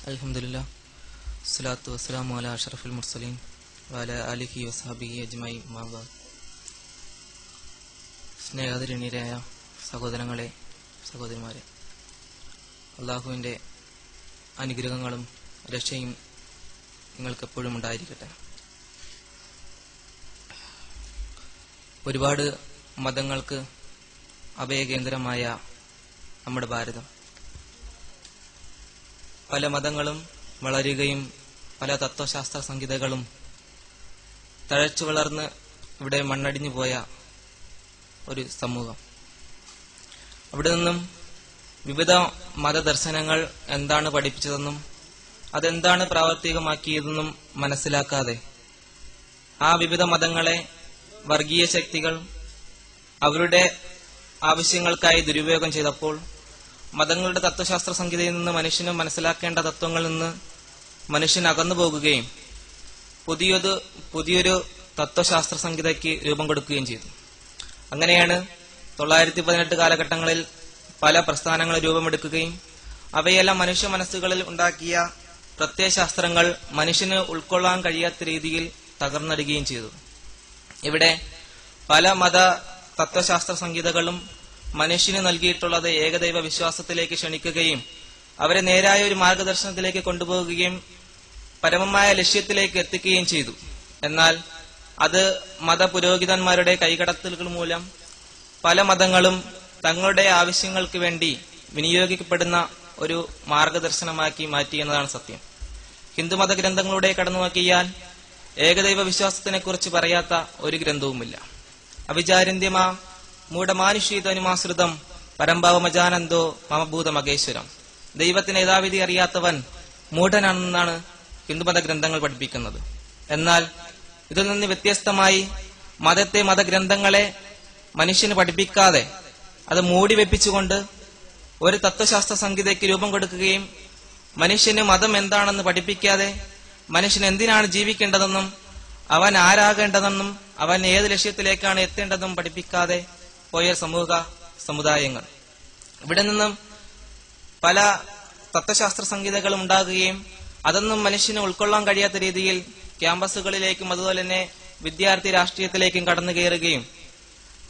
അൽഹംദുലില്ലാഹ് സ്വലാത്തു വസ്സലാമു അലാ അഷ്റഫിൽ മുർസലീൻ വഅലാ ആലിഹി വസഹബിഹി അജ്മഈൻ അമ്മാ ബഅദ്. സ്നേഹാദരണീയരായ സഹോദരങ്ങളെ, സഹോദരിമാരെ, അള്ളാഹുവിൻ്റെ അനുഗ്രഹങ്ങളും രക്ഷയും നിങ്ങൾക്കെപ്പോഴും ഉണ്ടായിരിക്കട്ടെ. ഒരുപാട് മതങ്ങൾക്ക് അഭയകേന്ദ്രമായ നമ്മുടെ ഭാരതം, പല മതങ്ങളും വളരുകയും പല തത്വശാസ്ത്ര സംഹിതകളും തഴച്ചു വളർന്ന് ഇവിടെ മണ്ണടിഞ്ഞു പോയ ഒരു സമൂഹം. അവിടെ നിന്നും വിവിധ മതദർശനങ്ങൾ എന്താണ് പഠിപ്പിച്ചതെന്നും അതെന്താണ് പ്രാവർത്തികമാക്കിയതെന്നും മനസ്സിലാക്കാതെ ആ വിവിധ മതങ്ങളെ വർഗീയ ശക്തികൾ അവരുടെ ആവശ്യങ്ങൾക്കായി ദുരുപയോഗം ചെയ്തപ്പോൾ മതങ്ങളുടെ തത്വശാസ്ത്ര സംഹിതയിൽ നിന്ന് മനുഷ്യന് മനസ്സിലാക്കേണ്ട തത്വങ്ങളിൽ നിന്ന് മനുഷ്യൻ അകന്നു പോകുകയും പുതിയൊരു തത്വശാസ്ത്ര സംഹിതയ്ക്ക് രൂപം കൊടുക്കുകയും ചെയ്തു. അങ്ങനെയാണ് 1918 കാലഘട്ടങ്ങളിൽ പല പ്രസ്ഥാനങ്ങൾ രൂപമെടുക്കുകയും അവയെല്ലാം മനുഷ്യ മനസ്സുകളിൽ ഉണ്ടാക്കിയ പ്രത്യയശാസ്ത്രങ്ങൾ മനുഷ്യന് ഉൾക്കൊള്ളാൻ കഴിയാത്ത രീതിയിൽ തകർന്നടിക്കുകയും ചെയ്തു. ഇവിടെ പല മത തത്വശാസ്ത്ര സംഹിതകളും മനുഷ്യന് നൽകിയിട്ടുള്ളത് ഏകദൈവ വിശ്വാസത്തിലേക്ക് ക്ഷണിക്കുകയും അവരെ നേരായ ഒരു മാർഗദർശനത്തിലേക്ക് കൊണ്ടുപോകുകയും പരമമായ ലക്ഷ്യത്തിലേക്ക് എത്തിക്കുകയും ചെയ്തു. എന്നാൽ അത് മതപുരോഹിതന്മാരുടെ കൈകടത്തലുകൾ മൂലം പല മതങ്ങളും തങ്ങളുടെ ആവശ്യങ്ങൾക്ക് വേണ്ടി വിനിയോഗിക്കപ്പെടുന്ന ഒരു മാർഗദർശനമാക്കി മാറ്റി എന്നതാണ് സത്യം. ഹിന്ദുമത ഗ്രന്ഥങ്ങളുടെ കടന്നു നോക്കിയാൽ ഏകദൈവ വിശ്വാസത്തിനെ കുറിച്ച് പറയാത്ത ഒരു ഗ്രന്ഥവുമില്ല. അവിചാര്യന്ത്യമാ മൂഢമാനുഷീതനുമാശ്രിതം പരംഭാവമജാനന്ദോ മമഭൂത മഹേശ്വരം. ദൈവത്തിന് യഥാവിധി അറിയാത്തവൻ മൂഢനാണെന്നാണ് ഹിന്ദുമത ഗ്രന്ഥങ്ങൾ പഠിപ്പിക്കുന്നത്. എന്നാൽ ഇതിൽ നിന്ന് വ്യത്യസ്തമായി മതഗ്രന്ഥങ്ങളെ മനുഷ്യന് പഠിപ്പിക്കാതെ അത് മൂടി വെപ്പിച്ചുകൊണ്ട് ഒരു തത്വശാസ്ത്ര സംഹിതയ്ക്ക് രൂപം കൊടുക്കുകയും മനുഷ്യന് മതം എന്താണെന്ന് പഠിപ്പിക്കാതെ മനുഷ്യൻ എന്തിനാണ് ജീവിക്കേണ്ടതെന്നും അവൻ ആരാകേണ്ടതെന്നും അവൻ ഏത് ലക്ഷ്യത്തിലേക്കാണ് എത്തേണ്ടതെന്നും പഠിപ്പിക്കാതെ പോയ സമുദായങ്ങൾ. ഇവിടെ നിന്നും പല തത്വശാസ്ത്ര സംഹിതകളും ഉണ്ടാകുകയും അതൊന്നും മനുഷ്യന് ഉൾക്കൊള്ളാൻ കഴിയാത്ത രീതിയിൽ ക്യാമ്പസുകളിലേക്കും അതുപോലെ തന്നെ വിദ്യാർത്ഥി രാഷ്ട്രീയത്തിലേക്കും കടന്നു കയറുകയും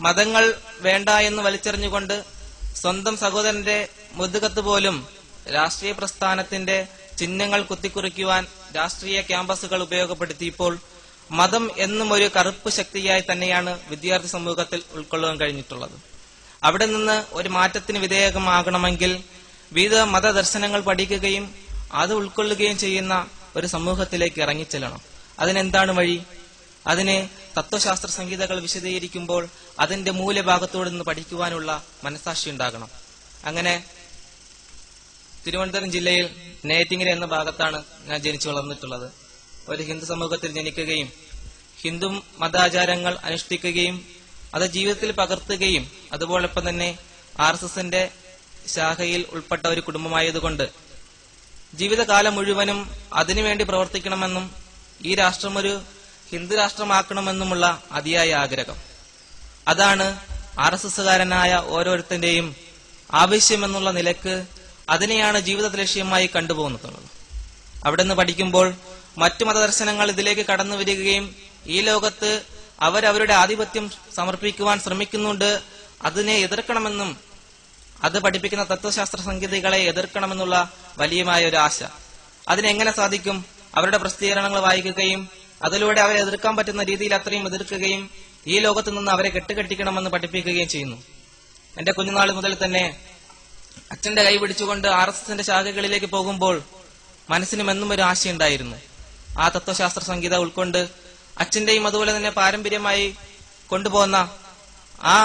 മതങ്ങൾ വേണ്ട എന്ന് വലിച്ചെറിഞ്ഞുകൊണ്ട് സ്വന്തം സഹോദരന്റെ മുതുകത്ത് പോലും രാഷ്ട്രീയ പ്രസ്ഥാനത്തിന്റെ ചിഹ്നങ്ങൾ കുത്തിക്കുറിക്കുവാൻ രാഷ്ട്രീയ ക്യാമ്പസുകൾ ഉപയോഗപ്പെടുത്തിയപ്പോൾ മതം എന്നും ഒരു കറുപ്പ് ശക്തിയായി തന്നെയാണ് വിദ്യാർത്ഥി സമൂഹത്തിൽ ഉൾക്കൊള്ളാൻ കഴിഞ്ഞിട്ടുള്ളത്. അവിടെ നിന്ന് ഒരു മാറ്റത്തിന് വിധേയമാകണമെങ്കിൽ വിവിധ മതദർശനങ്ങൾ പഠിക്കുകയും അത് ഉൾക്കൊള്ളുകയും ചെയ്യുന്ന ഒരു സമൂഹത്തിലേക്ക് ഇറങ്ങിച്ചെല്ലണം. അതിനെന്താണ് വഴി? അതിന് തത്വശാസ്ത്ര സംഹിതകൾ വിശദീകരിക്കുമ്പോൾ അതിന്റെ മൂലഭാഗത്തോട് നിന്ന് പഠിക്കുവാനുള്ള മനസാക്ഷി ഉണ്ടാകണം. അങ്ങനെ തിരുവനന്തപുരം ജില്ലയിൽ നെയ്യാറ്റിൻകര എന്ന ഭാഗത്താണ് ഞാൻ ജനിച്ചു വളർന്നിട്ടുള്ളത്. ഒരു ഹിന്ദു സമൂഹത്തിൽ ജനിക്കുകയും ഹിന്ദു മതാചാരങ്ങൾ അനുഷ്ഠിക്കുകയും അത് ജീവിതത്തിൽ പകർത്തുകയും അതുപോലൊപ്പം തന്നെ RSSന്റെ ശാഖയിൽ ഉൾപ്പെട്ട ഒരു കുടുംബമായതുകൊണ്ട് ജീവിതകാലം മുഴുവനും അതിനുവേണ്ടി പ്രവർത്തിക്കണമെന്നും ഈ രാഷ്ട്രം ഒരു ഹിന്ദു രാഷ്ട്രമാക്കണമെന്നുമുള്ള അതിയായ ആഗ്രഹം. അതാണ് RSSകാരനായ ഓരോരുത്തന്റെയും ആവശ്യമെന്നുള്ള നിലക്ക് അതിനെയാണ് ജീവിത ലക്ഷ്യമായി കണ്ടുപോകുന്നത്. അവിടെ നിന്ന് പഠിക്കുമ്പോൾ മറ്റു മതദർശനങ്ങൾ ഇതിലേക്ക് കടന്നു വരികയും ഈ ലോകത്ത് അവരവരുടെ ആധിപത്യം സമർപ്പിക്കുവാൻ ശ്രമിക്കുന്നുണ്ട്, അതിനെ എതിർക്കണമെന്നും അത് പഠിപ്പിക്കുന്ന തത്വശാസ്ത്ര സംഹിതകളെ എതിർക്കണമെന്നുള്ള വലിയമായ ഒരു ആശ. അതിനെങ്ങനെ സാധിക്കും? അവരുടെ പ്രസിദ്ധീകരണങ്ങൾ വായിക്കുകയും അതിലൂടെ അവരെ എതിർക്കാൻ പറ്റുന്ന രീതിയിൽ അത്രയും എതിർക്കുകയും ഈ ലോകത്ത് നിന്ന് അവരെ കെട്ടുകെട്ടിക്കണമെന്ന് പഠിപ്പിക്കുകയും ചെയ്യുന്നു. എന്റെ കുഞ്ഞുനാൾ മുതൽ തന്നെ അച്ഛന്റെ കൈ പിടിച്ചുകൊണ്ട് RSSന്റെ ശാഖകളിലേക്ക് പോകുമ്പോൾ മനസ്സിനും എന്നും ഒരു ആശയുണ്ടായിരുന്നു. ആ തത്വശാസ്ത്ര സംഹിത ഉൾക്കൊണ്ട് അച്ഛന്റെയും അതുപോലെ തന്നെ പാരമ്പര്യമായി കൊണ്ടുപോകുന്ന ആ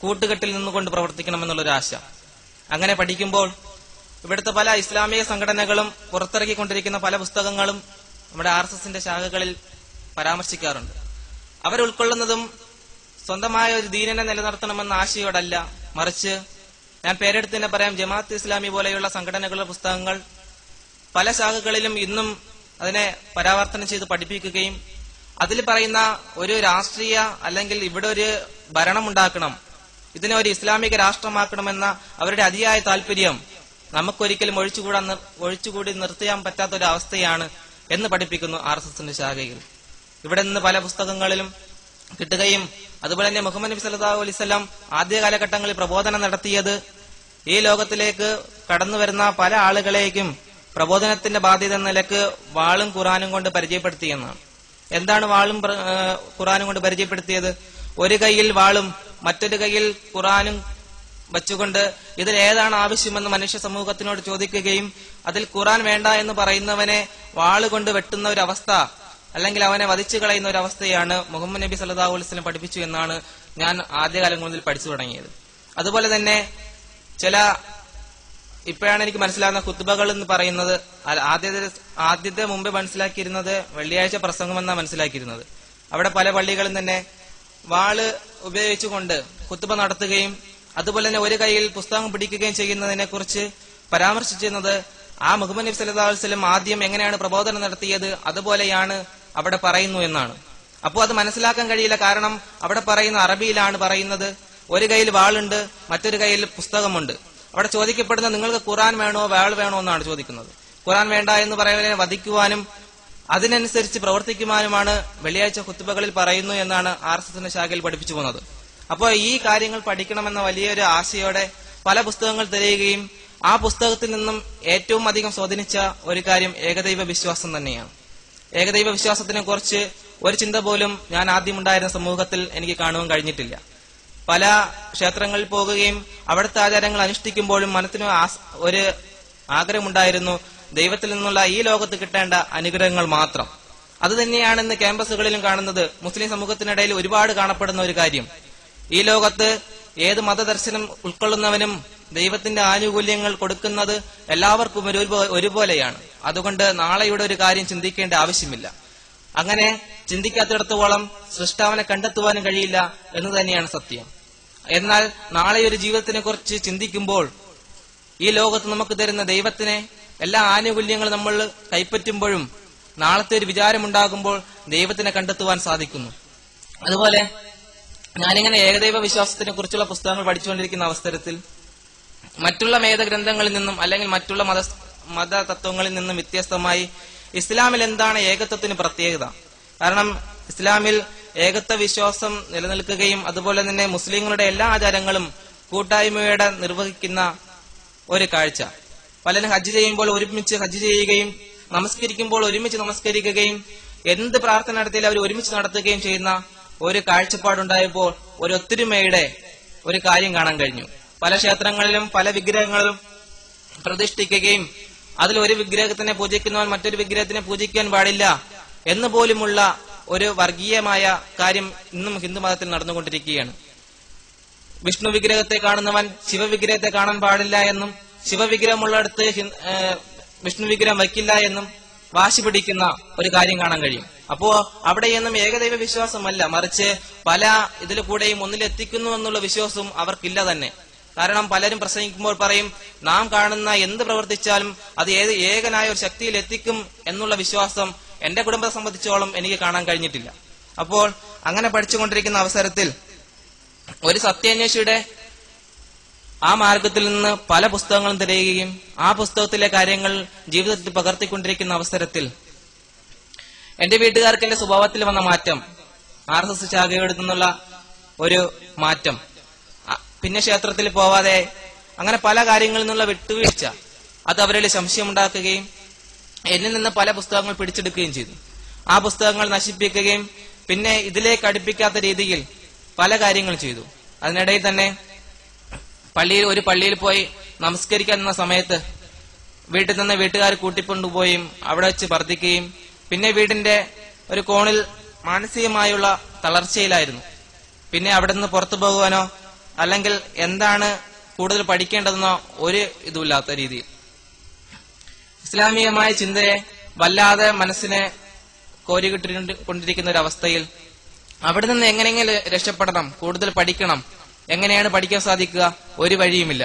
കൂട്ടുകെട്ടിൽ നിന്നുകൊണ്ട് പ്രവർത്തിക്കണമെന്നുള്ളൊരു ആശ. അങ്ങനെ പഠിക്കുമ്പോൾ ഇവിടുത്തെ പല ഇസ്ലാമിക സംഘടനകളും പുറത്തിറക്കിക്കൊണ്ടിരിക്കുന്ന പല പുസ്തകങ്ങളും നമ്മുടെ RSSന്റെ ശാഖകളിൽ പരാമർശിക്കാറുണ്ട്. അവരുൾക്കൊള്ളുന്നതും സ്വന്തമായ ഒരു ദീനിനെ നിലനിർത്തണമെന്ന ആശയോടല്ല, മറിച്ച് ഞാൻ പേരെടുത്ത് തന്നെ പറയാം, ജമാഅത്ത് ഇസ്ലാമി പോലെയുള്ള സംഘടനകളുടെ പുസ്തകങ്ങൾ പല ശാഖകളിലും ഇന്നും അതിനെ പരാവർത്തനം ചെയ്ത് പഠിപ്പിക്കുകയും അതിൽ പറയുന്ന ഒരു രാഷ്ട്രീയ അല്ലെങ്കിൽ ഇവിടെ ഒരു ഭരണം ഉണ്ടാക്കണം, ഇതിനെ ഒരു ഇസ്ലാമിക രാഷ്ട്രമാക്കണമെന്ന അവരുടെ അതിയായ താല്പര്യം നമുക്കൊരിക്കലും ഒഴിച്ചുകൂടി നിർത്തിയാൻ പറ്റാത്ത ഒരു അവസ്ഥയാണ് എന്ന് പഠിപ്പിക്കുന്നു RSSന്റെ ശാഖയിൽ. ഇവിടെ നിന്ന് പല പുസ്തകങ്ങളിലും കിട്ടുകയും അതുപോലെ തന്നെ മുഹമ്മദ് നബി സല്ലല്ലാഹു അലൈഹി വസല്ലം ആദ്യ കാലഘട്ടങ്ങളിൽ പ്രബോധനം നടത്തിയത് ഈ ലോകത്തിലേക്ക് കടന്നു വരുന്ന പല ആളുകളേക്കും പ്രബോധനത്തിന്റെ ബാധ്യത എന്ന നിലക്ക് വാളും ഖുറാനും കൊണ്ട് പരിചയപ്പെടുത്തിയെന്നാണ്. എന്താണ് വാളും ഖുറാനും കൊണ്ട് പരിചയപ്പെടുത്തിയത്? ഒരു കൈയിൽ വാളും മറ്റൊരു കൈയിൽ ഖുറാനും വച്ചുകൊണ്ട് ഇതിൽ ഏതാണ് ആവശ്യമെന്ന് മനുഷ്യ സമൂഹത്തിനോട് ചോദിക്കുകയും അതിൽ ഖുറാൻ വേണ്ട എന്ന് പറയുന്നവനെ വാളുകൊണ്ട് വെട്ടുന്ന ഒരു അവസ്ഥ, അല്ലെങ്കിൽ അവനെ വധിച്ചു കളയുന്ന ഒരു അവസ്ഥയാണ് മുഹമ്മദ് നബി സല്ലല്ലാഹു അലൈഹി വസല്ലം പഠിപ്പിച്ചു എന്നാണ് ഞാൻ ആദ്യകാലങ്ങളിൽ പഠിച്ചു തുടങ്ങിയത്. അതുപോലെ തന്നെ ഇപ്പോഴാണ് എനിക്ക് മനസ്സിലാകുന്ന ഖുത്ബകൾ എന്ന് പറയുന്നത് ആദ്യത്തെ മുമ്പ് മനസ്സിലാക്കിയിരുന്നത് വെള്ളിയാഴ്ച പ്രസംഗമെന്നാണ് മനസ്സിലാക്കിയിരുന്നത്. അവിടെ പല പള്ളികളും തന്നെ വാള് ഉപയോഗിച്ചുകൊണ്ട് ഖുത്ബ നടത്തുകയും അതുപോലെ തന്നെ ഒരു കൈയിൽ പുസ്തകം പിടിക്കുകയും ചെയ്യുന്നതിനെ കുറിച്ച് പരാമർശിച്ചിരുന്നത് ആ മുഹമ്മദ് നബി സല്ലല്ലാഹു അലൈഹി വസല്ലം ആദ്യം എങ്ങനെയാണ് പ്രബോധനം നടത്തിയത് അതുപോലെയാണ് അവിടെ പറയുന്നു എന്നാണ്. അപ്പോൾ അത് മനസ്സിലാക്കാൻ കഴിയില്ല. കാരണം അവിടെ പറയുന്ന അറബിയിലാണ് പറയുന്നത്. ഒരു കയ്യിൽ വാളുണ്ട്, മറ്റൊരു കയ്യിൽ പുസ്തകമുണ്ട്. അവിടെ ചോദിക്കപ്പെടുന്ന നിങ്ങൾക്ക് ഖുറാൻ വേണോ വാൾ വേണോ എന്നാണ് ചോദിക്കുന്നത്. ഖുറാൻ വേണ്ട എന്ന് പറയുന്നതിനെ വധിക്കുവാനും അതിനനുസരിച്ച് പ്രവർത്തിക്കുവാനുമാണ് വെള്ളിയാഴ്ച ഖുത്ബകളിൽ പറയുന്നു എന്നാണ് RSSന്റെ ശാഖയിൽ പഠിപ്പിച്ചു പോകുന്നത്. അപ്പോൾ ഈ കാര്യങ്ങൾ പഠിക്കണമെന്ന വലിയൊരു ആശയോടെ പല പുസ്തകങ്ങൾ തിരയുകയും ആ പുസ്തകത്തിൽ നിന്നും ഏറ്റവും അധികം സ്വാധീനിച്ച ഒരു കാര്യം ഏകദൈവ വിശ്വാസം തന്നെയാണ്. ഏകദൈവ വിശ്വാസത്തിനെ കുറിച്ച് ഒരു ചിന്ത പോലും ഞാൻ ആദ്യമുണ്ടായിരുന്ന സമൂഹത്തിൽ എനിക്ക് കാണുവാൻ കഴിഞ്ഞിട്ടില്ല. പല ക്ഷേത്രങ്ങളിൽ പോകുകയും അവിടുത്തെ ആചാരങ്ങൾ അനുഷ്ഠിക്കുമ്പോഴും മനസ്സിന് ഒരു ആഗ്രഹമുണ്ടായിരുന്നു ദൈവത്തിൽ നിന്നുള്ള ഈ ലോകത്ത് കിട്ടേണ്ട അനുഗ്രഹങ്ങൾ മാത്രം. അത് തന്നെയാണ് ഇന്ന് ക്യാമ്പസുകളിലും കാണുന്നത്. മുസ്ലിം സമൂഹത്തിനിടയിൽ ഒരുപാട് കാണപ്പെടുന്ന ഒരു കാര്യം. ഈ ലോകത്ത് ഏത് മതദർശനം ഉൾക്കൊള്ളുന്നവനും ദൈവത്തിന്റെ ആനുകൂല്യങ്ങൾ കൊടുക്കുന്നത് എല്ലാവർക്കും ഒരുപോലെയാണ്. അതുകൊണ്ട് നാളെയുടെ ഒരു കാര്യം ചിന്തിക്കേണ്ട ആവശ്യമില്ല. അങ്ങനെ ചിന്തിക്കാത്തിടത്തോളം സൃഷ്ടാവിനെ കണ്ടെത്തുവാനും കഴിയില്ല എന്ന് തന്നെയാണ് സത്യം. എന്നാൽ നാളെ ഒരു ജീവിതത്തിനെ കുറിച്ച് ചിന്തിക്കുമ്പോൾ ഈ ലോകത്ത് നമുക്ക് തരുന്ന ദൈവത്തിനെ എല്ലാ ആനുകൂല്യങ്ങളും നമ്മൾ കൈപ്പറ്റുമ്പോഴും നാളത്തെ ഒരു വിചാരമുണ്ടാകുമ്പോൾ ദൈവത്തിനെ കണ്ടെത്തുവാൻ സാധിക്കുന്നു. അതുപോലെ ഞാനിങ്ങനെ ഏകദൈവ വിശ്വാസത്തിനെ കുറിച്ചുള്ള പുസ്തകങ്ങൾ പഠിച്ചുകൊണ്ടിരിക്കുന്ന അവസരത്തിൽ മറ്റുള്ള വേദഗ്രന്ഥങ്ങളിൽ നിന്നും അല്ലെങ്കിൽ മറ്റുള്ള മത തത്വങ്ങളിൽ നിന്നും വ്യത്യസ്തമായി ഇസ്ലാമിൽ എന്താണ് ഏകത്വത്തിന് പ്രത്യേകത? കാരണം ഇസ്ലാമിൽ ഏകത്വ വിശ്വാസം നിലനിൽക്കുകയും അതുപോലെ തന്നെ മുസ്ലിങ്ങളുടെ എല്ലാ ആചാരങ്ങളും കൂട്ടായ്മയോടെ നിർവഹിക്കുന്ന ഒരു കാഴ്ച. പലരും ഹജ്ജ് ചെയ്യുമ്പോൾ ഒരുമിച്ച് ഹജ്ജ് ചെയ്യുകയും നമസ്കരിക്കുമ്പോൾ ഒരുമിച്ച് നമസ്കരിക്കുകയും എന്ത് പ്രാർത്ഥന നടത്തിയാലും അവർ ഒരുമിച്ച് നടത്തുകയും ചെയ്യുന്ന ഒരു കാഴ്ചപ്പാടുണ്ടായപ്പോൾ ഒരു ഒത്തൊരുമയുടെ ഒരു കാര്യം കാണാൻ കഴിഞ്ഞു. പല ക്ഷേത്രങ്ങളിലും പല വിഗ്രഹങ്ങളിലും പ്രതിഷ്ഠിക്കുകയും അതിൽ ഒരു വിഗ്രഹത്തിനെ പൂജിക്കുന്നവൻ മറ്റൊരു വിഗ്രഹത്തിനെ പൂജിക്കാൻ പാടില്ല എന്ന് പോലുമുള്ള ഒരു വർഗീയമായ കാര്യം ഇന്നും ഹിന്ദുമതത്തിൽ നടന്നുകൊണ്ടിരിക്കുകയാണ്. വിഷ്ണു വിഗ്രഹത്തെ കാണുന്നവൻ ശിവവിഗ്രഹത്തെ കാണാൻ പാടില്ല എന്നും ശിവവിഗ്രഹമുള്ളിടത്ത് വിഷ്ണു വിഗ്രഹം വയ്ക്കില്ല എന്നും വാശി പിടിക്കുന്ന ഒരു കാര്യം കാണാൻ കഴിയും. അപ്പോ അവിടെയൊന്നും ഏകദൈവ വിശ്വാസമല്ല, മറിച്ച് പല ഇതിൽ കൂടെയും ഒന്നിലെത്തിക്കുന്നു എന്നുള്ള വിശ്വാസവും അവർക്കില്ല തന്നെ. കാരണം പലരും പ്രസംഗിക്കുമ്പോൾ പറയും നാം കാണുന്ന എന്ത് പ്രവർത്തിച്ചാലും അത് ഏകനായ ഒരു ശക്തിയിൽ എത്തിക്കും എന്നുള്ള വിശ്വാസം എന്റെ കുടുംബത്തെ സംബന്ധിച്ചോളം എനിക്ക് കാണാൻ കഴിഞ്ഞിട്ടില്ല. അപ്പോൾ അങ്ങനെ പഠിച്ചുകൊണ്ടിരിക്കുന്ന അവസരത്തിൽ ഒരു സത്യാന്വേഷിയുടെ ആ മാർഗത്തിൽ നിന്ന് പല പുസ്തകങ്ങളും തിരയുകയും ആ പുസ്തകത്തിലെ കാര്യങ്ങൾ ജീവിതത്തിൽ പകർത്തിക്കൊണ്ടിരിക്കുന്ന അവസരത്തിൽ എന്റെ വീട്ടുകാർക്ക് എന്റെ സ്വഭാവത്തിൽ വന്ന മാറ്റം, RSS ശാഖയോട് നിന്നുള്ള ഒരു മാറ്റം, പിന്നെ ക്ഷേത്രത്തിൽ പോവാതെ അങ്ങനെ പല കാര്യങ്ങളിൽ നിന്നുള്ള വിട്ടുവീഴ്ച, അത് അവരിൽ സംശയമുണ്ടാക്കുകയും എന്നിൽ നിന്ന് പല പുസ്തകങ്ങൾ പിടിച്ചെടുക്കുകയും ചെയ്തു. ആ പുസ്തകങ്ങൾ നശിപ്പിക്കുകയും പിന്നെ ഇതിലേക്ക് അടുപ്പിക്കാത്ത രീതിയിൽ പല കാര്യങ്ങൾ ചെയ്തു. അതിനിടയിൽ തന്നെ ഒരു പള്ളിയിൽ പോയി നമസ്കരിക്കാൻ നിന്ന സമയത്ത് വീട്ടിൽ നിന്ന് വീട്ടുകാർ കൂട്ടിക്കൊണ്ടുപോയും അവിടെ വെച്ച് വർദ്ധിക്കുകയും പിന്നെ വീടിന്റെ ഒരു കോണിൽ മാനസികമായുള്ള തളർച്ചയിലായിരുന്നു. പിന്നെ അവിടെ നിന്ന് പുറത്തു പോകുവാനോ അല്ലെങ്കിൽ എന്താണ് കൂടുതൽ പഠിക്കേണ്ടതെന്നോ ഒരു ഇതുമില്ലാത്ത രീതിയിൽ ഇസ്ലാമികമായ ചിന്തയെ വല്ലാതെ മനസ്സിനെ കോരികിട്ടിക്കൊണ്ടിരിക്കുന്ന ഒരു അവസ്ഥയിൽ അവിടെ നിന്ന് എങ്ങനെയെങ്കിലും രക്ഷപ്പെടണം, കൂടുതൽ പഠിക്കണം, എങ്ങനെയാണ് പഠിക്കാൻ സാധിക്കുക? ഒരു വഴിയുമില്ല.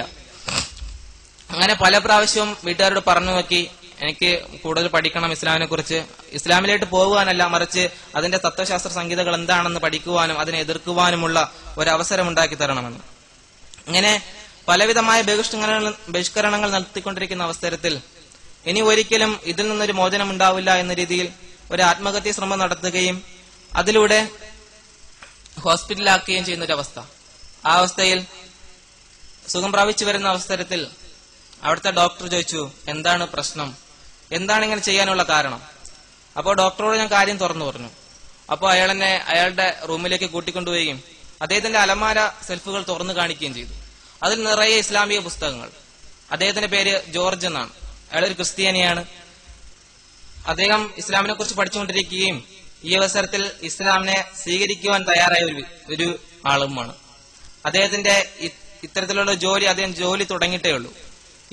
അങ്ങനെ പല പ്രാവശ്യവും വീട്ടുകാരോട് പറഞ്ഞു നോക്കി, എനിക്ക് കൂടുതൽ പഠിക്കണം ഇസ്ലാമിനെ കുറിച്ച്, ഇസ്ലാമിലേക്ക് പോകുവാനല്ല മറിച്ച് അതിന്റെ തത്വശാസ്ത്ര സംഹിതകൾ എന്താണെന്ന് പഠിക്കുവാനും അതിനെ എതിർക്കുവാനുമുള്ള ഒരവസരം ഉണ്ടാക്കി തരണമെന്ന്. ഇങ്ങനെ പലവിധമായ ബഹിഷ്കരണങ്ങൾ നടത്തിക്കൊണ്ടിരിക്കുന്ന അവസരത്തിൽ ഇനി ഒരിക്കലും ഇതിൽ നിന്നൊരു മോചനം ഉണ്ടാവില്ല എന്ന രീതിയിൽ ഒരു ആത്മഹത്യാ ശ്രമം നടത്തുകയും അതിലൂടെ ഹോസ്പിറ്റലിലാക്കുകയും ചെയ്യുന്ന ഒരു അവസ്ഥ. ആ അവസ്ഥയിൽ സുഖം പ്രാപിച്ചു വരുന്ന അവസരത്തിൽ അവിടുത്തെ ഡോക്ടർ ചോദിച്ചു, എന്താണ് പ്രശ്നം, എന്താണ് ഇങ്ങനെ ചെയ്യാനുള്ള കാരണം? അപ്പോൾ ഡോക്ടറോട് ഞാൻ കാര്യം തുറന്നു പറഞ്ഞു. അപ്പോൾ അയാൾ എന്നെ അയാളുടെ റൂമിലേക്ക് കൂട്ടിക്കൊണ്ടുപോവുകയും അദ്ദേഹത്തിന്റെ അലമാര സെൽഫുകൾ തുറന്നു കാണിക്കുകയും ചെയ്തു. അതിൽ നിറയെ ഇസ്ലാമിക പുസ്തകങ്ങൾ. അദ്ദേഹത്തിന്റെ പേര് ജോർജ് എന്നാണ്. അയാൾ ഒരു ക്രിസ്ത്യാനിയാണ്. അദ്ദേഹം ഇസ്ലാമിനെ കുറിച്ച് പഠിച്ചുകൊണ്ടിരിക്കുകയും ഈ അവസരത്തിൽ ഇസ്ലാമിനെ സ്വീകരിക്കുവാൻ തയ്യാറായ ഒരു ആളുമാണ്. അദ്ദേഹത്തിന്റെ ഇത്തരത്തിലുള്ള അദ്ദേഹം ജോലി തുടങ്ങിയിട്ടേ ഉള്ളൂ.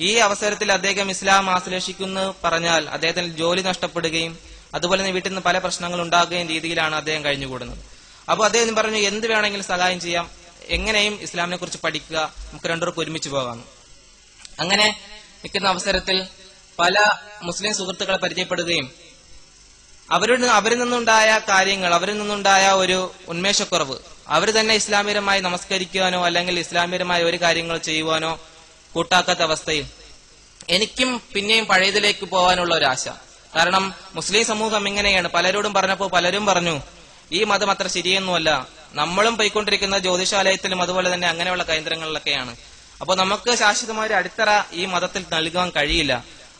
ഈ അവസരത്തിൽ അദ്ദേഹം ഇസ്ലാം ആശ്ലേഷിക്കുന്നു പറഞ്ഞാൽ അദ്ദേഹത്തിന് ജോലി നഷ്ടപ്പെടുകയും അതുപോലെ തന്നെ വീട്ടിൽ നിന്ന് പല പ്രശ്നങ്ങൾ ഉണ്ടാകുകയും രീതിയിലാണ് അദ്ദേഹം കഴിഞ്ഞുകൂടുന്നത്. അപ്പോൾ അദ്ദേഹം പറഞ്ഞു, എന്ത് വേണമെങ്കിലും സഹായം ചെയ്യാം, എങ്ങനെയും ഇസ്ലാമിനെ കുറിച്ച് പഠിക്കുക, നമുക്ക് രണ്ടുപേർക്ക് ഒരുമിച്ച് പോകാം. അങ്ങനെ നിൽക്കുന്ന അവസരത്തിൽ പല മുസ്ലിം സുഹൃത്തുക്കളെ പരിചയപ്പെടുകയും അവരിൽ നിന്നുണ്ടായ കാര്യങ്ങൾ, അവരിൽ നിന്നുണ്ടായ ഒരു ഉന്മേഷക്കുറവ്, അവർ തന്നെ ഇസ്ലാമികരമായി നമസ്കരിക്കുവാനോ അല്ലെങ്കിൽ ഇസ്ലാമികരമായ ഒരു കാര്യങ്ങൾ ചെയ്യുവാനോ കൂട്ടാക്കാത്ത അവസ്ഥയിൽ എനിക്കും പിന്നെയും പഴയതിലേക്ക് പോകാനുള്ള ഒരു ആശ. കാരണം മുസ്ലിം സമൂഹം ഇങ്ങനെയാണ്. പലരോടും പറഞ്ഞപ്പോൾ പലരും പറഞ്ഞു, ഈ മതം അത്ര ശരിയൊന്നുമല്ല, നമ്മളും പോയിക്കൊണ്ടിരിക്കുന്ന ജ്യോതിഷാലയത്തിലും അതുപോലെ തന്നെ അങ്ങനെയുള്ള കേന്ദ്രങ്ങളിലൊക്കെയാണ്. അപ്പോൾ നമുക്ക് ശാശ്വതമായ ഒരു അടിത്തറ ഈ മതത്തിൽ നൽകാൻ കഴിയില്ല.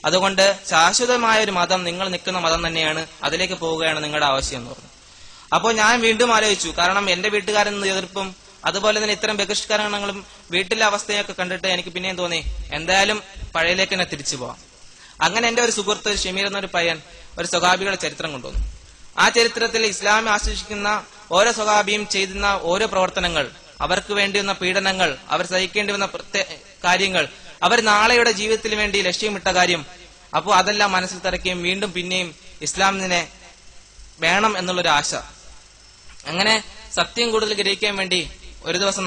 അതുകൊണ്ട് ശാശ്വതമായ ഒരു മതം, നിങ്ങൾ നിൽക്കുന്ന മതം തന്നെയാണ്, അതിലേക്ക് പോവുകയാണ് നിങ്ങളുടെ ആവശ്യം എന്ന് പറഞ്ഞു. അപ്പോൾ ഞാൻ വീണ്ടും ആലോചിച്ചു. കാരണം എന്റെ വീട്ടുകാരൻ എതിർപ്പും അതുപോലെ തന്നെ ഇത്തരം ബഹിഷ്കരണങ്ങളും വീട്ടിലെ അവസ്ഥയൊക്കെ കണ്ടിട്ട് എനിക്ക് പിന്നെയും തോന്നി, എന്തായാലും പഴയലേക്ക് തന്നെ തിരിച്ചു പോവാം. അങ്ങനെ എന്റെ ഒരു സുഹൃത്ത് ഷമീർ എന്നൊരു പയ്യൻ ഒരു സ്വഹാബികളുടെ ചരിത്രം കൊണ്ടുവന്നു. ആ ചരിത്രത്തിൽ ഇസ്ലാമെ ആശ്ലേഷിക്കുന്ന ഓരോ സ്വഹാബിയും ചെയ്യുന്ന ഓരോ പ്രവർത്തനങ്ങൾ, അവർക്ക് വേണ്ടി വന്ന പീഡനങ്ങൾ, അവർ സഹിക്കേണ്ടി വന്ന കാര്യങ്ങൾ, അവർ നാളെയുടെ ജീവിതത്തിന് വേണ്ടി ലക്ഷ്യമിട്ട കാര്യം, അപ്പോൾ അതെല്ലാം മനസ്സിൽ തറയ്ക്കുകയും വീണ്ടും പിന്നെയും ഇസ്ലാമിനെ വേണം എന്നുള്ളൊരു ആശ. അങ്ങനെ സത്യം കൂടുതൽ ഗ്രഹിക്കാൻ വേണ്ടി ഒരു ദിവസം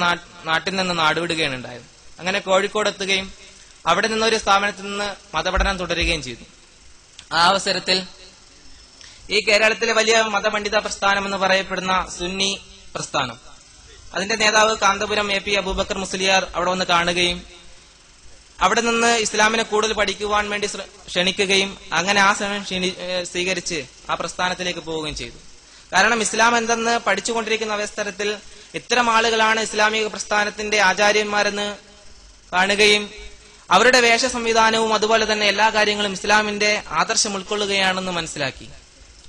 നാട്ടിൽ നിന്ന് നാടുവിടുകയാണ് ഉണ്ടായത്. അങ്ങനെ കോഴിക്കോട് എത്തുകയും അവിടെ നിന്നൊരു സ്ഥാപനത്തിൽ നിന്ന് മതപഠനം തുടരുകയും ചെയ്തു. ആ അവസരത്തിൽ ഈ കേരളത്തിലെ വലിയ മതപണ്ഡിത പ്രസ്ഥാനം എന്ന് പറയപ്പെടുന്ന സുന്നി പ്രസ്ഥാനം, അതിന്റെ നേതാവ് കാന്തപുരം AP അബൂബക്കർ മുസ്ലിയാർ അവിടെ വന്ന് കാണുകയും അവിടെ നിന്ന് ഇസ്ലാമിനെ കൂടുതൽ പഠിക്കുവാൻ വേണ്ടി ക്ഷണിക്കുകയും അങ്ങനെ ആ സമയം സ്വീകരിച്ച് ആ പ്രസ്ഥാനത്തിലേക്ക് പോവുകയും ചെയ്തു. കാരണം ഇസ്ലാം എന്തെന്ന് പഠിച്ചുകൊണ്ടിരിക്കുന്ന അവസരത്തിൽ ഇത്തരം ആളുകളാണ് ഇസ്ലാമിക പ്രസ്ഥാനത്തിന്റെ ആചാര്യന്മാരെന്ന് കാണുകയും അവരുടെ വേഷ സംവിധാനവും അതുപോലെ തന്നെ എല്ലാ കാര്യങ്ങളും ഇസ്ലാമിന്റെ ആദർശം ഉൾക്കൊള്ളുകയാണെന്ന് മനസ്സിലാക്കി.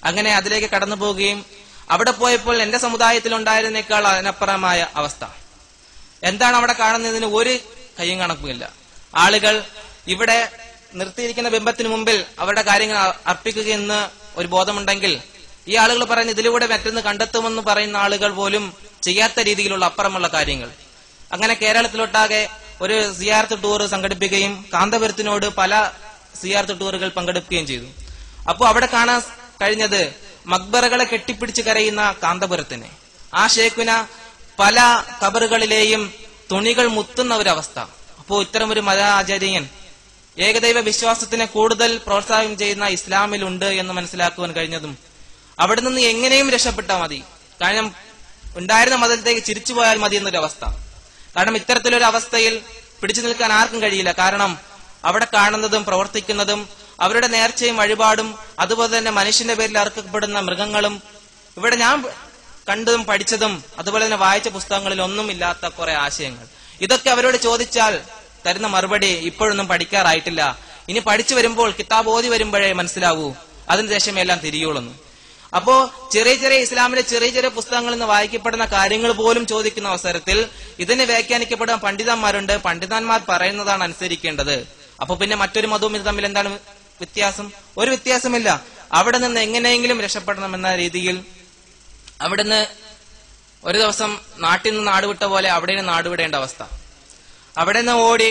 അങ്ങനെ അതിലേക്ക് കടന്നു പോവുകയും അവിടെ പോയപ്പോൾ എന്റെ സമുദായത്തിൽ ഉണ്ടായിരുന്നേക്കാൾ അതിനപ്പുറമായ അവസ്ഥ. എന്താണ് അവിടെ കാണുന്നതിന് ഒരു കയ്യും കണക്കുമില്ല. ആളുകൾ ഇവിടെ നിർത്തിയിരിക്കുന്ന ബിംബത്തിന് മുമ്പിൽ അവരുടെ കാര്യങ്ങൾ അർപ്പിക്കുകയെന്ന് ഒരു ബോധമുണ്ടെങ്കിൽ ഈ ആളുകൾ പറയുന്ന ഇതിലൂടെ മറ്റൊന്ന് കണ്ടെത്തുമെന്ന് പറയുന്ന ആളുകൾ പോലും ചെയ്യാത്ത രീതിയിലുള്ള അപ്പുറമുള്ള കാര്യങ്ങൾ. അങ്ങനെ കേരളത്തിലൊട്ടാകെ ഒരു സിയാർത്ത് ടൂർ സംഘടിപ്പിക്കുകയും കാന്തപുരത്തിനോട് പല സിയാർത്ത് ടൂറുകൾ പങ്കെടുക്കുകയും ചെയ്തു. അപ്പോൾ അവിടെ കാണാൻ കഴിഞ്ഞത് മക്ബറകളെ കെട്ടിപ്പിടിച്ച് കരയുന്ന കാന്തപുരത്തിനെ, ആ ഷേഖുന പല കബറുകളിലെയും തുണികൾ മുത്തുന്ന ഒരവസ്ഥ. അപ്പോൾ ഇത്തരം ഒരു മത ആചാര്യൻ ഏകദൈവ വിശ്വാസത്തിനെ കൂടുതൽ പ്രോത്സാഹനം ചെയ്യുന്ന ഇസ്ലാമിലുണ്ട് എന്ന് മനസ്സിലാക്കുവാൻ കഴിഞ്ഞതും അവിടെ നിന്ന് എങ്ങനെയും രക്ഷപ്പെട്ടാൽ മതി, കാരണം ഉണ്ടായിരുന്ന മതത്തിലേക്ക് ചിരിച്ചു പോയാൽ മതി എന്നൊരവസ്ഥ. കാരണം ഇത്തരത്തിലൊരു അവസ്ഥയിൽ പിടിച്ചു നിൽക്കാൻ ആർക്കും കഴിയില്ല. കാരണം അവിടെ കാണുന്നതും പ്രവർത്തിക്കുന്നതും അവരുടെ നേർച്ചയും വഴിപാടും അതുപോലെ തന്നെ മനുഷ്യന്റെ പേരിൽ അർക്കപ്പെടുന്ന മൃഗങ്ങളും, ഇവിടെ ഞാൻ കണ്ടതും പഠിച്ചതും അതുപോലെ തന്നെ വായിച്ച പുസ്തകങ്ങളിൽ ഒന്നും ഇല്ലാത്ത കുറെ ആശയങ്ങൾ. ഇതൊക്കെ അവരോട് ചോദിച്ചാൽ തരുന്ന മറുപടി ഇപ്പോഴൊന്നും പഠിക്കാറായിട്ടില്ല, ഇനി പഠിച്ചു വരുമ്പോൾ കിതാബ് ഓതി വരുമ്പോഴേ മനസ്സിലാവൂ, അതിനുശേഷം എല്ലാം തിരിയുള്ളൂ. അപ്പോ ചെറിയ ചെറിയ ഇസ്ലാമിലെ ചെറിയ ചെറിയ പുസ്തകങ്ങളിൽ നിന്ന് വായിക്കപ്പെടുന്ന കാര്യങ്ങൾ പോലും ചോദിക്കുന്ന അവസരത്തിൽ ഇതിനെ വ്യാഖ്യാനിക്കപ്പെടുന്ന പണ്ഡിതന്മാരുണ്ട്. പണ്ഡിതന്മാർ പറയുന്നതാണ് അനുസരിക്കേണ്ടത്. അപ്പൊ പിന്നെ മറ്റൊരു മതവും ഇത് തമ്മിൽ എന്താണ് വ്യത്യാസം? ഒരു വ്യത്യാസമില്ല. അവിടെ നിന്ന് എങ്ങനെയെങ്കിലും രക്ഷപ്പെടണം എന്ന രീതിയിൽ അവിടുന്ന് ഒരു ദിവസം നാട്ടിൽ നിന്ന് നാടുവിട്ട പോലെ അവിടെ നിന്ന് നാടുവിടേണ്ട അവസ്ഥ. അവിടെ നിന്ന് ഓടി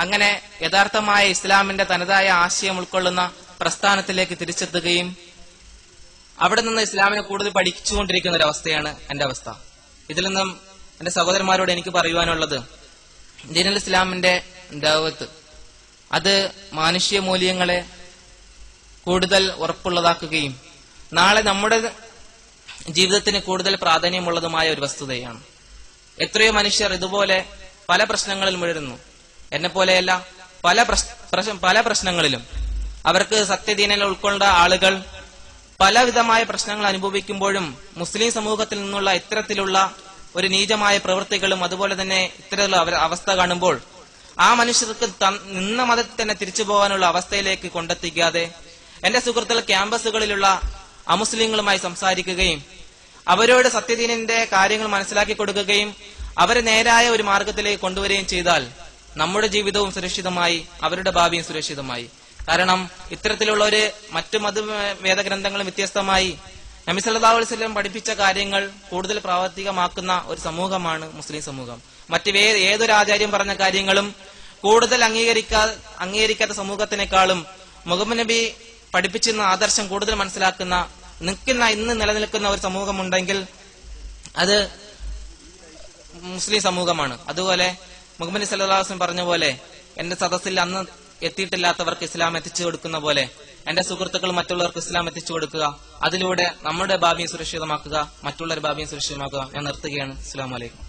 അങ്ങനെ യഥാർത്ഥമായ ഇസ്ലാമിന്റെ തനതായ ആശയം ഉൾക്കൊള്ളുന്ന പ്രസ്ഥാനത്തിലേക്ക് തിരിച്ചെത്തുകയും അവിടെ നിന്ന് ഇസ്ലാമിനെ കൂടുതൽ പഠിച്ചുകൊണ്ടിരിക്കുന്ന ഒരു അവസ്ഥയാണ് എന്റെ അവസ്ഥ. ഇതിൽ നിന്നും എന്റെ സഹോദരന്മാരോട് എനിക്ക് പറയുവാനുള്ളത്, ദീനുൽ ഇസ്ലാമിന്റെ ദഅവത്ത് അത് മാനുഷ്യ മൂല്യങ്ങളെ കൂടുതൽ ഉറപ്പുള്ളതാക്കുകയും നാളെ നമ്മുടെ ജീവിതത്തിന് കൂടുതൽ പ്രാധാന്യമുള്ളതുമായ ഒരു വസ്തുതയാണ്. എത്രയോ മനുഷ്യർ ഇതുപോലെ പല പ്രശ്നങ്ങളിൽ മുഴുകുന്നു. എന്നെ പോലെയല്ല, പല പ്രശ്നങ്ങളിലും അവർക്ക് സത്യദീനൽ ഉൾക്കൊണ്ട ആളുകൾ പലവിധമായ പ്രശ്നങ്ങൾ അനുഭവിക്കുമ്പോഴും മുസ്ലിം സമൂഹത്തിൽ നിന്നുള്ള ഇത്തരത്തിലുള്ള ഒരു നീചമായ പ്രവൃത്തികളും അതുപോലെ തന്നെ ഇത്തരത്തിലുള്ള അവസ്ഥ കാണുമ്പോൾ ആ മനുഷ്യർക്ക് നിന്ന മതത്തിൽ തന്നെ തിരിച്ചു പോകാനുള്ള അവസ്ഥയിലേക്ക് കൊണ്ടെത്തിക്കാതെ എന്റെ സുഹൃത്തുക്കൾ ക്യാമ്പസുകളിലുള്ള അമുസ്ലിങ്ങളുമായി സംസാരിക്കുകയും അവരോട് സത്യദീനിന്റെ കാര്യങ്ങൾ മനസ്സിലാക്കി കൊടുക്കുകയും അവരെ നേരായ ഒരു മാർഗത്തിലേക്ക് കൊണ്ടുവരികയും ചെയ്താൽ നമ്മുടെ ജീവിതവും സുരക്ഷിതമായി, അവരുടെ ഭാവിയും സുരക്ഷിതമായി. കാരണം ഇത്തരത്തിലുള്ള ഒരു മറ്റു വേദഗ്രന്ഥങ്ങളും വ്യത്യസ്തമായി നബി സല്ലല്ലാഹു അലൈഹി വസല്ലം പഠിപ്പിച്ച കാര്യങ്ങൾ കൂടുതൽ പ്രാവർത്തികമാക്കുന്ന ഒരു സമൂഹമാണ് മുസ്ലിം സമൂഹം. ഏതൊരു ആചാര്യം പറഞ്ഞ കാര്യങ്ങളും കൂടുതൽ അംഗീകരിക്കാത്ത സമൂഹത്തിനേക്കാളും മുഹമ്മദ് നബി പഠിപ്പിച്ചിരുന്ന ആദർശം കൂടുതൽ മനസ്സിലാക്കുന്ന ഇന്ന് നിലനിൽക്കുന്ന ഒരു സമൂഹമുണ്ടെങ്കിൽ അത് മുസ്ലിം സമൂഹമാണ്. അതുപോലെ മുഹമ്മദ് സല്ലല്ലാഹു അലൈഹി വസല്ലം പറഞ്ഞ പോലെ എന്റെ സദസ്സിൽ അന്ന് എത്തിയിട്ടില്ലാത്തവർക്ക് ഇസ്ലാം എത്തിച്ചു കൊടുക്കുന്ന പോലെ എന്റെ സുഹൃത്തുക്കൾ മറ്റുള്ളവർക്ക് ഇസ്ലാം എത്തിച്ചു കൊടുക്കുക. അതിലൂടെ നമ്മുടെ ഭാവിയും സുരക്ഷിതമാക്കുക, മറ്റുള്ളവരുടെ ഭാവിയും സുരക്ഷിതമാക്കുക. ഞാൻ നിർത്തുകയാണ്. അസ്സലാമു അലൈക്കും.